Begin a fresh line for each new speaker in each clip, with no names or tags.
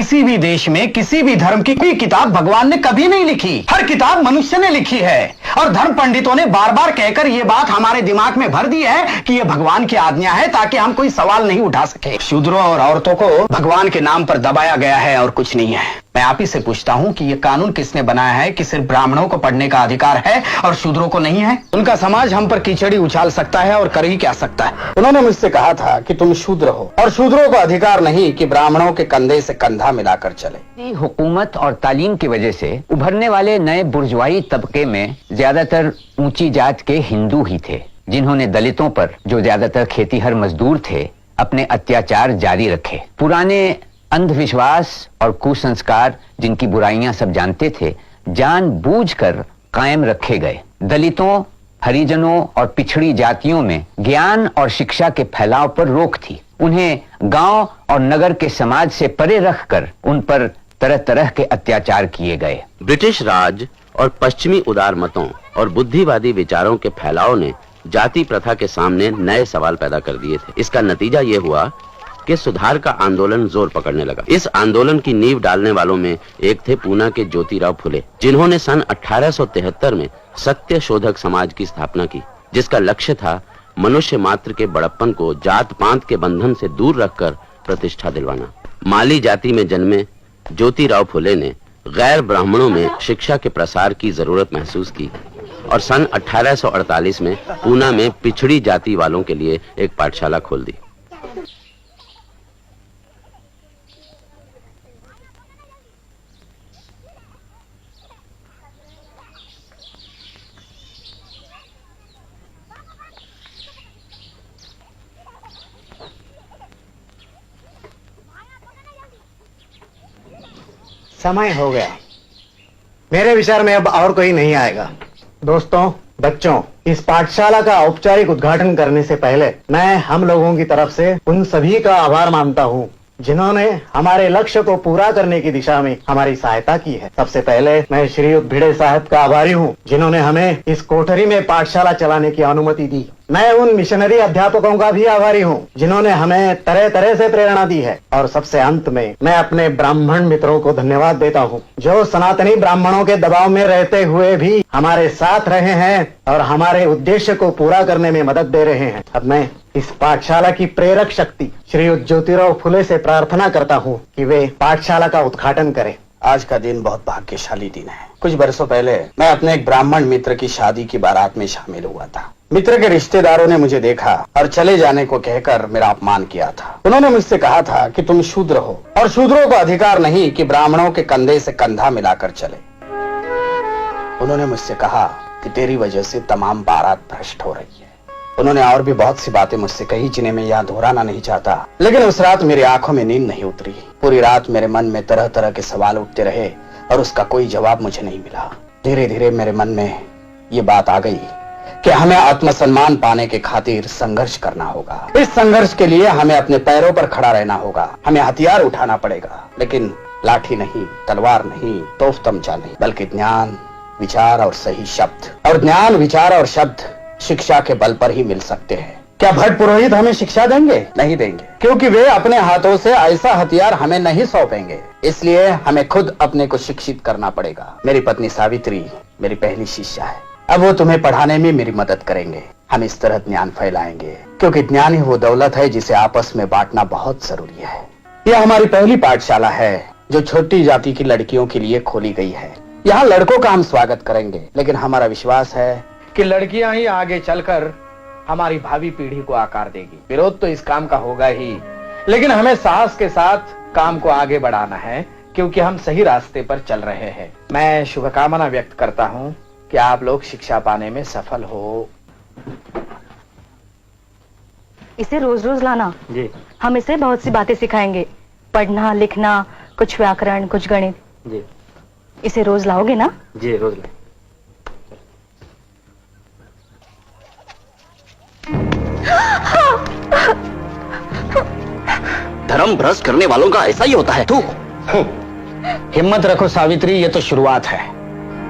किसी भी देश में किसी भी धर्म की कोई किताब भगवान ने कभी नहीं लिखी। हर किताब मनुष्य ने लिखी है और धर्म पंडितों ने बार बार कहकर यह बात हमारे दिमाग में भर दी है कि यह भगवान की आज्ञा है ताकि हम कोई सवाल नहीं उठा सके। शूद्रों और औरतों को भगवान के नाम पर दबाया गया है और कुछ नहीं है। मैं आप ही से पूछता हूं कि यह कानून किसने बनाया है कि सिर्फ ब्राह्मणों को पढ़ने का अधिकार है और शूद्रों को नहीं है? उनका समाज हम पर कीचड़ी उछाल सकता है और कर ही क्या सकता है। उन्होंने मुझसे कहा था कि तुम शूद्र हो और शूद्रों को अधिकार नहीं कि ब्राह्मणों के कंधे से कंधा मिलाकर चले।
हुकूमत और तालीम की वजह से उभरने वाले नए बुर्जुआई तबके में ज्यादातर ऊंची जात के हिंदू ही थे, जिन्होंने दलितों पर, जो ज्यादातर खेतीहर मजदूर थे, अपने अत्याचार जारी रखे। पुराने अंधविश्वास और कुसंस्कार, जिनकी बुराइयां सब जानते थे, जानबूझकर कायम रखे गए। दलितों, हरिजनों और पिछड़ी जातियों में ज्ञान और शिक्षा के फैलाव पर रोक थी। उन्हें गांव और नगर के समाज से परे रखकर उन पर तरह तरह के अत्याचार किए गए।
ब्रिटिश राज और पश्चिमी उदार मतों और बुद्धिवादी विचारों के फैलाव ने जाति प्रथा के सामने नए सवाल पैदा कर दिए थे। इसका नतीजा ये हुआ कि सुधार का आंदोलन जोर पकड़ने लगा। इस आंदोलन की नींव डालने वालों में एक थे पूना के ज्योतिराव फुले, जिन्होंने सन 1873 में सत्य शोधक समाज की स्थापना की, जिसका लक्ष्य था मनुष्य मात्र के बड़प्पन को जात पात के बंधन से दूर रखकर प्रतिष्ठा दिलवाना। माली जाति में जन्मे ज्योतिराव फुले ने गैर ब्राह्मणों में शिक्षा के प्रसार की जरूरत महसूस की और सन 1848 में पूना में पिछड़ी जाति वालों के लिए एक पाठशाला खोल दी।
समय हो गया। मेरे विचार में अब और कोई नहीं आएगा। दोस्तों, बच्चों, इस पाठशाला का औपचारिक उद्घाटन करने से पहले मैं हम लोगों की तरफ से उन सभी का आभार मानता हूँ जिन्होंने हमारे लक्ष्य को पूरा करने की दिशा में हमारी सहायता की है। सबसे पहले मैं श्री भिड़े साहब का आभारी हूँ जिन्होंने हमें इस कोठरी में पाठशाला चलाने की अनुमति दी। मैं उन मिशनरी अध्यापकों का भी आभारी हूँ जिन्होंने हमें तरह तरह से प्रेरणा दी है। और सबसे अंत में मैं अपने ब्राह्मण मित्रों को धन्यवाद देता हूँ जो सनातनी ब्राह्मणों के दबाव में रहते हुए भी हमारे साथ रहे हैं और हमारे उद्देश्य को पूरा करने में मदद दे रहे हैं। अब मैं इस पाठशाला की प्रेरक शक्ति श्री ज्योतिराव फुले से प्रार्थना करता हूँ कि वे पाठशाला का उद्घाटन करें।
आज का दिन बहुत भाग्यशाली दिन है। कुछ बरसों पहले मैं अपने एक ब्राह्मण मित्र की शादी की बारात में शामिल हुआ था। मित्र के रिश्तेदारों ने मुझे देखा और चले जाने को कहकर मेरा अपमान किया था। उन्होंने मुझसे कहा था कि तुम शूद्र हो और शूद्रों को अधिकार नहीं कि ब्राह्मणों के कंधे से कंधा मिलाकर चले। उन्होंने मुझसे कहा कि तेरी वजह से तमाम बारात भ्रष्ट हो रही है। उन्होंने और भी बहुत सी बातें मुझसे कही जिन्हें मैं यहाँ दोहराना नहीं चाहता, लेकिन उस रात मेरी आंखों में नींद नहीं उतरी। पूरी रात मेरे मन में तरह तरह के सवाल उठते रहे और उसका कोई जवाब मुझे नहीं मिला। धीरे धीरे मेरे मन में ये बात आ गई कि हमें आत्मसम्मान पाने के खातिर संघर्ष करना होगा। इस संघर्ष के लिए हमें अपने पैरों पर खड़ा रहना होगा। हमें हथियार उठाना पड़ेगा, लेकिन लाठी नहीं, तलवार नहीं, तोप तमचा नहीं, बल्कि ज्ञान, विचार और सही शब्द। और ज्ञान, विचार और शब्द शिक्षा के बल पर ही मिल सकते हैं। क्या भट्ट पुरोहित हमें शिक्षा देंगे? नहीं देंगे, क्योंकि वे अपने हाथों से ऐसा हथियार हमें नहीं सौंपेंगे। इसलिए हमें खुद अपने को शिक्षित करना पड़ेगा। मेरी पत्नी सावित्री मेरी पहली शिष्या है। अब वो तुम्हें पढ़ाने में मेरी मदद करेंगे। हम इस तरह ज्ञान फैलाएंगे, क्योंकि ज्ञान ही वो दौलत है जिसे आपस में बांटना बहुत जरूरी है। यह हमारी पहली पाठशाला है जो छोटी जाति की लड़कियों के लिए खोली गई है। यहाँ लड़कों का हम स्वागत करेंगे, लेकिन हमारा विश्वास है कि लड़कियां ही आगे चलकर हमारी भावी पीढ़ी को आकार देगी। विरोध तो इस काम का होगा ही, लेकिन हमें साहस के साथ काम को आगे बढ़ाना है, क्योंकि हम सही रास्ते पर चल रहे हैं। मैं शुभकामना व्यक्त करता हूँ कि आप लोग शिक्षा पाने में सफल हो।
इसे रोज रोज लाना
जी।
हम इसे बहुत सी बातें सिखाएंगे, पढ़ना, लिखना, कुछ व्याकरण, कुछ गणित
जी।
इसे रोज लाओगे ना?
जी, रोज लाए।
धर्म भ्रष्ट करने वालों का ऐसा ही होता है। तू हिम्मत रखो सावित्री, ये तो शुरुआत है।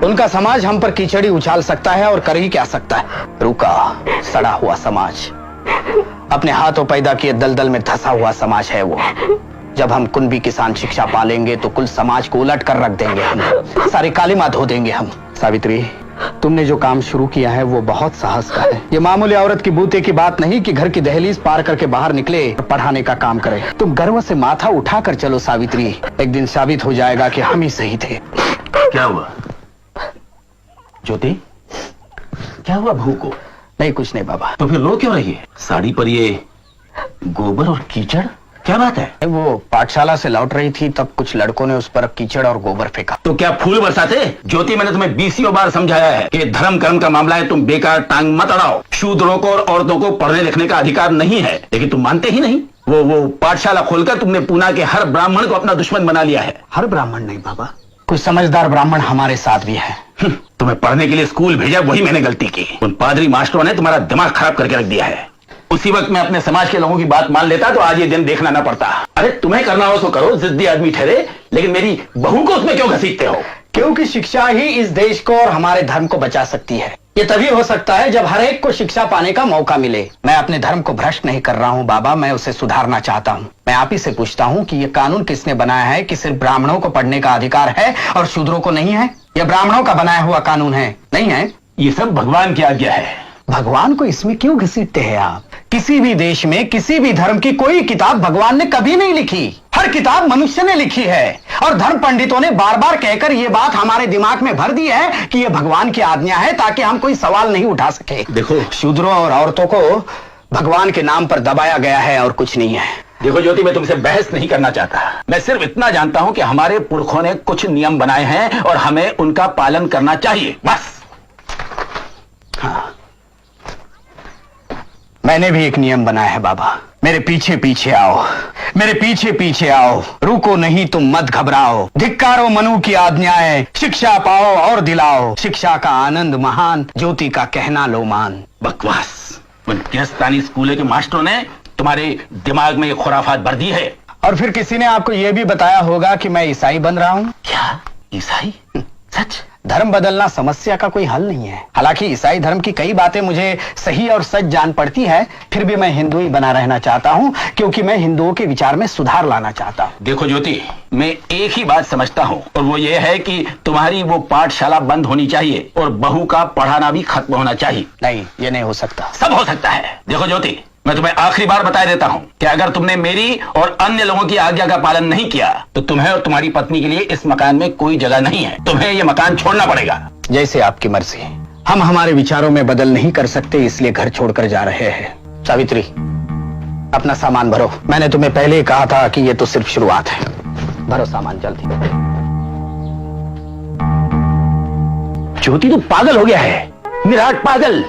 उनका समाज हम पर कीचड़ी उछाल सकता है और कर ही क्या सकता है। रुका सड़ा हुआ समाज, अपने हाथों पैदा किए दलदल में धंसा हुआ समाज है वो,
जब हम कुनबी किसान शिक्षा पालेंगे तो कुल समाज को उलट कर रख देंगे हम, सारे कालिमा धो देंगे हम। सावित्री, तुमने जो काम शुरू किया है वो बहुत साहस का है। ये मामूली औरत की बूते की बात नहीं कि घर की दहलीज पार करके बाहर निकले और पढ़ाने का काम करे। तुम गर्व से माथा उठा कर चलो सावित्री, एक दिन साबित हो जाएगा कि हम ही सही थे।
क्या हुआ ज्योति? क्या हुआ बहू को?
नहीं, कुछ नहीं बाबा।
तो फिर रो क्यों रही है? साड़ी पर ये गोबर और कीचड़, क्या बात है?
वो पाठशाला से लौट रही थी, तब कुछ लड़कों ने उस पर कीचड़ और गोबर फेंका।
तो क्या फूल बरसाते? ज्योति, मैंने तुम्हें 20 बार समझाया है कि धर्म कर्म का मामला है, तुम बेकार टांग मत अड़ाओ। शूद्रों को और औरतों को पढ़ने लिखने का अधिकार नहीं है, लेकिन तुम मानते ही नहीं। वो पाठशाला खोलकर तुमने पूना के हर ब्राह्मण को अपना दुश्मन बना लिया है।
हर ब्राह्मण नहीं बाबा, कुछ समझदार ब्राह्मण हमारे साथ भी हैं।
तुम्हें पढ़ने के लिए स्कूल भेजा, वही मैंने गलती की। उन पादरी मास्टरों ने तुम्हारा दिमाग खराब करके रख दिया है। उसी वक्त मैं अपने समाज के लोगों की बात मान लेता तो आज ये दिन देखना ना पड़ता। अरे तुम्हें करना हो तो करो, जिद्दी आदमी ठहरे, लेकिन मेरी बहू को उसमें क्यों घसीटते हो?
क्योंकि शिक्षा ही इस देश को और हमारे धर्म को बचा सकती है। ये तभी हो सकता है जब हर एक को शिक्षा पाने का मौका मिले। मैं अपने धर्म को भ्रष्ट नहीं कर रहा हूँ बाबा, मैं उसे सुधारना चाहता हूँ। मैं आप ही से पूछता हूँ कि ये कानून किसने बनाया है कि सिर्फ ब्राह्मणों को पढ़ने का अधिकार है और शूद्रों को नहीं है? यह ब्राह्मणों का बनाया हुआ कानून है, नहीं है?
ये सब भगवान की आज्ञा है।
भगवान को इसमें क्यों घसीटते हैं आप? किसी भी देश में किसी भी धर्म की कोई किताब भगवान ने कभी नहीं लिखी, हर किताब मनुष्य ने लिखी है। और धर्म पंडितों ने बार बार कहकर ये बात हमारे दिमाग में भर दी है कि ये भगवान की आज्ञा है, ताकि हम कोई सवाल नहीं उठा सके।
देखो,
शूद्रों और औरतों को भगवान के नाम पर दबाया गया है और कुछ नहीं है।
देखो ज्योति, मैं तुमसे बहस नहीं करना चाहता। मैं सिर्फ इतना जानता हूं कि हमारे पुरखों ने कुछ नियम बनाए हैं और हमें उनका पालन करना चाहिए, बस।
हाँ, मैंने भी एक नियम बनाया है बाबा। मेरे पीछे पीछे आओ, मेरे पीछे पीछे आओ, रुको नहीं तुम मत घबराओ, धिक्कारो मनु की आज्ञाएं, शिक्षा पाओ और दिलाओ, शिक्षा का आनंद महान, ज्योति का कहना लो मान।
बकवास। उन गिरस्तानी स्कूल के मास्टरों ने तुम्हारे दिमाग में ये खुराफात भर दी है।
और फिर किसी ने आपको यह भी बताया होगा कि मैं ईसाई बन रहा हूँ।
क्या? ईसाई? सच?
धर्म बदलना समस्या का कोई हल नहीं है। हालांकि ईसाई धर्म की कई बातें मुझे सही और सच जान पड़ती है, फिर भी मैं हिंदू ही बना रहना चाहता हूँ, क्योंकि मैं हिंदुओं के विचार में सुधार लाना चाहता हूँ।
देखो ज्योति, मैं एक ही बात समझता हूँ, और वो ये है कि तुम्हारी वो पाठशाला बंद होनी चाहिए और बहू का पढ़ाना भी खत्म होना चाहिए।
नहीं, ये नहीं हो सकता।
सब हो सकता है। देखो ज्योति, मैं तुम्हें आखिरी बार बता देता हूँ कि अगर तुमने मेरी और अन्य लोगों की आज्ञा का पालन नहीं किया तो तुम्हें और तुम्हारी पत्नी के लिए इस मकान में कोई जगह नहीं है। तुम्हें ये मकान छोड़ना पड़ेगा।
जैसे आपकी मर्जी। हम हमारे विचारों में बदल नहीं कर सकते, इसलिए घर छोड़कर जा रहे हैं। सावित्री, अपना सामान भरो। मैंने तुम्हें पहले ही कहा था कि ये तो सिर्फ शुरुआत है। भरो सामान जल्दी।
ज्योति, तू पागल हो गया है, निराट पागल।